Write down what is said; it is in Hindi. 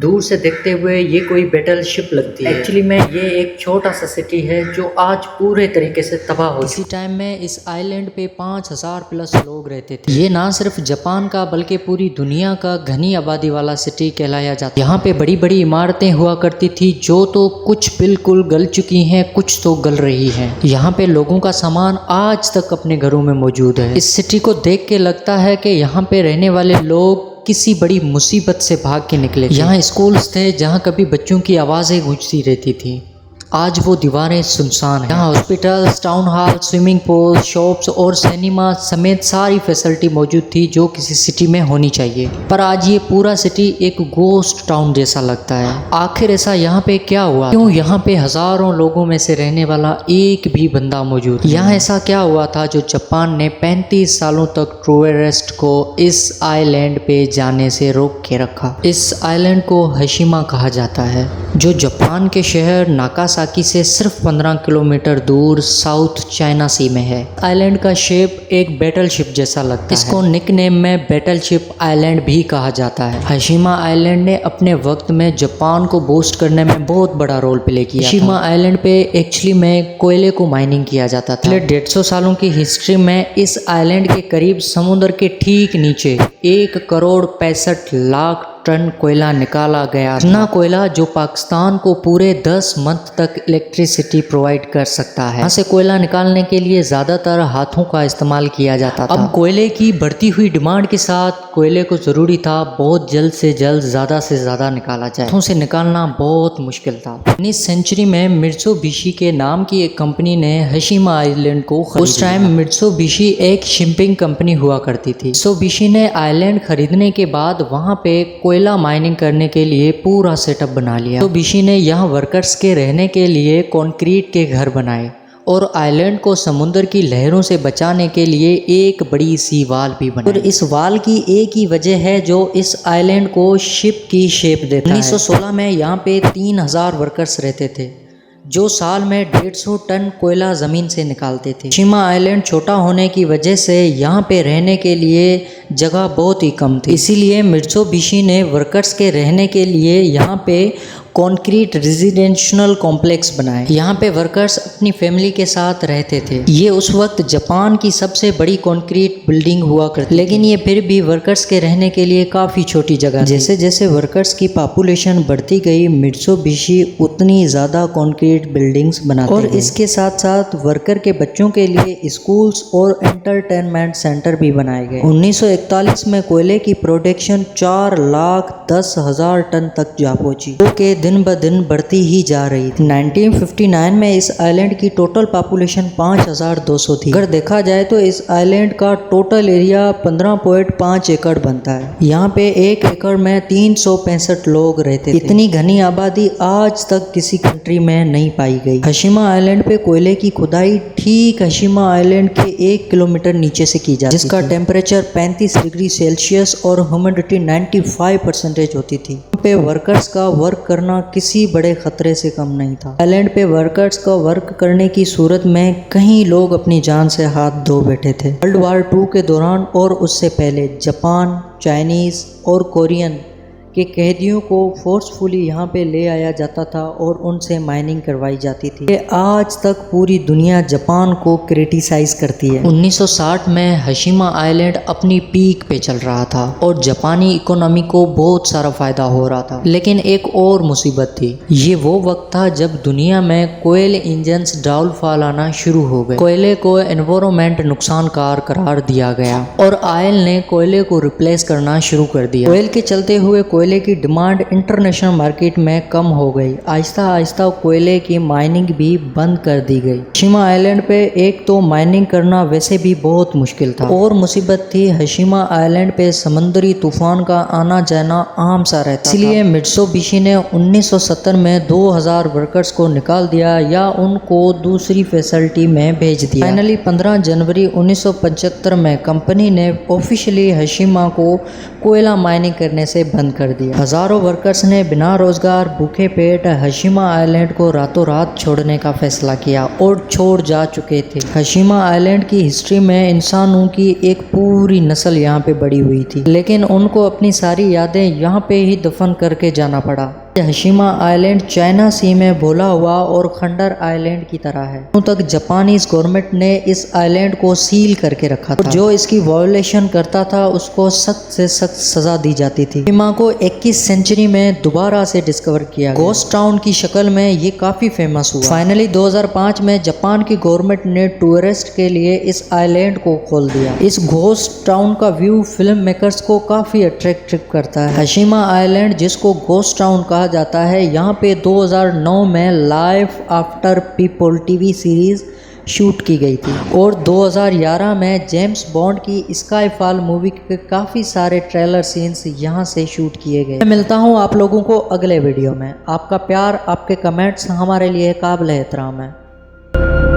दूर से देखते हुए ये कोई बैटल शिप लगती है। एक्चुअली में ये एक छोटा सा सिटी है जो आज पूरे तरीके से तबाह हो। इसी टाइम में इस आइलैंड पे 5000 प्लस लोग रहते थे। ये ना सिर्फ जापान का बल्कि पूरी दुनिया का घनी आबादी वाला सिटी कहलाया जाता है। यहाँ पे बड़ी बड़ी इमारतें हुआ करती थी जो तो कुछ बिल्कुल गल चुकी हैं, कुछ तो गल रही हैं। यहाँ पे लोगों का सामान आज तक अपने घरों में मौजूद है। इस सिटी को देख के लगता है कि यहाँ पे रहने वाले लोग किसी बड़ी मुसीबत से भाग के निकले थे। यहाँ स्कूल्स थे जहाँ कभी बच्चों की आवाज़ें गूंजती रहती थी, आज वो दीवारें सुनसान हैं। यहाँ hospitals, town hall, swimming pool, shops और सिनेमा समेत सारी फैसिलिटी मौजूद थी जो किसी सिटी में होनी चाहिए। पर आज ये पूरा सिटी एक गोस्ट टाउन जैसा लगता है। आखिर ऐसा यहाँ पे क्या हुआ? क्यों यहाँ पे हजारों लोगों में से रहने वाला एक भी बंदा मौजूद? यहाँ ऐसा क्या हुआ था जो जापान ने 35 सालों तक टूरिस्ट को इस आइलैंड पे जाने से रोक के रखा? इस आइलैंड को हिरोशिमा कहा जाता है जो जापान के शहर नागासाकी से सिर्फ 15 किलोमीटर दूर साउथ चाइना सी में है। आइलैंड का शेप एक बैटल शिप जैसा लगता है। इसको निकनेम में बैटल शिप आइलैंड भी कहा जाता है। हिरोशिमा आइलैंड ने अपने वक्त में जापान को बूस्ट करने में बहुत बड़ा रोल प्ले किया। हिरोशिमा आइलैंड पे एक्चुअली में कोयले को माइनिंग किया जाता था। पिछले 150 सालों की हिस्ट्री में इस आइलैंड के करीब समुद्र के ठीक नीचे 1,65,00,000 टन कोयला निकाला गया। इतना कोयला जो पाकिस्तान को पूरे 10 मंथ तक इलेक्ट्रिसिटी प्रोवाइड कर सकता है। यहाँ से कोयला निकालने के लिए ज्यादातर हाथों का इस्तेमाल किया जाता था। अब कोयले की बढ़ती हुई डिमांड के साथ कोयले को जरूरी था बहुत जल्द से जल्द ज्यादा से ज्यादा निकाला जाए। हाथों से निकालना बहुत मुश्किल था। 19वीं सेंचुरी में मित्सुबिशी के नाम की एक कंपनी ने हिरोशिमा आइलैंड को खरीद लिया। उस टाइम मित्सुबिशी एक शिपिंग कंपनी हुआ करती थी। मित्सुबिशी ने आइलैंड खरीदने के बाद वहाँ पे कोयला माइनिंग करने के लिए पूरा सेटअप बना लिया। मित्सुबिशी ने यहाँ वर्कर्स के रहने के लिए कंक्रीट के घर बनाए और आइलैंड को समुद्र की लहरों से बचाने के लिए एक बड़ी सी वाल भी बनाई। और इस वाल की एक ही वजह है जो इस आइलैंड को शिप की शेप देता है। 1916 में यहाँ पे 3000 वर्कर्स रहते थे जो साल में 150 टन कोयला जमीन से निकालते थे। हिरोशिमा आइलैंड छोटा होने की वजह से यहाँ पे रहने के लिए जगह बहुत ही कम थी। इसीलिए मित्सुबिशी ने वर्कर्स के रहने के लिए यहाँ पे कंक्रीट रेजिडेंशियल कॉम्प्लेक्स बनाए। यहाँ पे वर्कर्स अपनी फैमिली के साथ रहते थे। ये उस वक्त जापान की सबसे बड़ी कंक्रीट बिल्डिंग हुआ करती, लेकिन ये फिर भी वर्कर्स के रहने के लिए काफ़ी छोटी जगह। जैसे जैसे वर्कर्स की पॉपुलेशन बढ़ती गई मित्सुबिशी उतनी ज़्यादा कंक्रीट बिल्डिंग्स बनाते और इसके साथ साथ वर्कर के बच्चों के लिए स्कूल्स और एंटरटेनमेंट सेंटर भी बनाए गए। 1941 में कोयले की प्रोडक्शन 4,10,000 टन तक जा पहुंची जो कि दिन ब दिन बढ़ती ही जा रही थी। 1959 में इस आइलैंड की टोटल पॉपुलेशन 5,200 थी। अगर देखा जाए तो इस आइलैंड का टोटल एरिया 15.5 एकड़ बनता है। यहाँ पे 1 एकड़ में 365 लोग रहते थे। इतनी घनी आबादी आज तक किसी कंट्री में नहीं पाई गई। हिरोशिमा आइलैंड पे कोयले की खुदाई ठीक हिरोशिमा आइलैंड के 1 किलोमीटर नीचे से की जाती जिसका टेम्परेचर 35 डिग्री सेल्सियस और ह्यूमिडिटी 95% होती थी। यहाँ पे वर्कर्स का वर्क करना किसी बड़े खतरे से कम नहीं था। आइलैंड पे वर्कर्स का वर्क करने की सूरत में कई लोग अपनी जान से हाथ धो बैठे थे। वर्ल्ड वॉर 2 के दौरान और उससे पहले जापान, चाइनीज और कोरियन के कैदियों को फोर्सफुली यहाँ पे ले आया जाता था और उनसे माइनिंग करवाई जाती थी। आज तक पूरी दुनिया जापान को क्रिटिसाइज करती है। 1960 में हिरोशिमा आइलैंड अपनी पीक पे चल रहा था और जापानी इकोनॉमी को बहुत सारा फायदा हो रहा था, लेकिन एक और मुसीबत थी। ये वो वक्त था जब दुनिया में कोयल इंजन्स डाउनफॉल आना शुरू हो गए। कोयले को एनवायरमेंट नुकसानकार करार दिया गया और ऑयल ने कोयले को रिप्लेस करना शुरू कर दिया। कोयल के चलते हुए कोयले की डिमांड इंटरनेशनल मार्केट में कम हो गई। आहिस्ता आहिस्ता कोयले की माइनिंग भी बंद कर दी गई। हिरोशिमा आइलैंड पे एक तो माइनिंग करना वैसे भी बहुत मुश्किल था और मुसीबत थी हिरोशिमा आइलैंड पे समुद्री तूफान का आना जाना आम सा रहता था। इसलिए मित्सुबिशी ने 1970 में 2000 वर्कर्स को निकाल दिया या उनको दूसरी फैसिलिटी में भेज दिया। फाइनली 15 जनवरी 1975 में कंपनी ने ऑफिशियली हिरोशिमा को कोयला माइनिंग करने से बंद कर दिया। हजारों वर्कर्स ने बिना रोजगार भूखे पेट हशीमा आइलैंड को रातों रात छोड़ने का फैसला किया और छोड़ जा चुके थे। हशीमा आइलैंड की हिस्ट्री में इंसानों की एक पूरी नस्ल यहाँ पे बड़ी हुई थी, लेकिन उनको अपनी सारी यादें यहाँ पे ही दफन करके जाना पड़ा। हशीमा आइलैंड चाइना सी में भोला हुआ और खंडर आइलैंड की तरह है। तक जापानीज गवर्नमेंट ने इस आइलैंड को सील करके रखा था। जो इसकी वायोलेशन करता था उसको सख्त से सख्त सजा दी जाती थी। हशीमा को 21 सेंचुरी में दोबारा से डिस्कवर किया। घोस्ट टाउन की शक्ल में ये काफी फेमस हुआ। फाइनली 2005 में जापान की गवर्नमेंट ने टूरिस्ट के लिए इस आइलैंड को खोल दिया। इस घोस्ट टाउन का व्यू फिल्म मेकर्स को काफी अट्रैक्टिव करता है। हशीमा आइलैंड जिसको घोस्ट टाउन कहा जाता है, यहाँ पे 2009 में life after people TV series shoot की गई थी और 2011 में जेम्स बॉन्ड की स्काईफॉल मूवी के काफ़ी सारे ट्रेलर सीन्स यहाँ से शूट किए गए। मैं मिलता हूँ आप लोगों को अगले वीडियो में। आपका प्यार, आपके कमेंट्स हमारे लिए काबिल एहतराम है।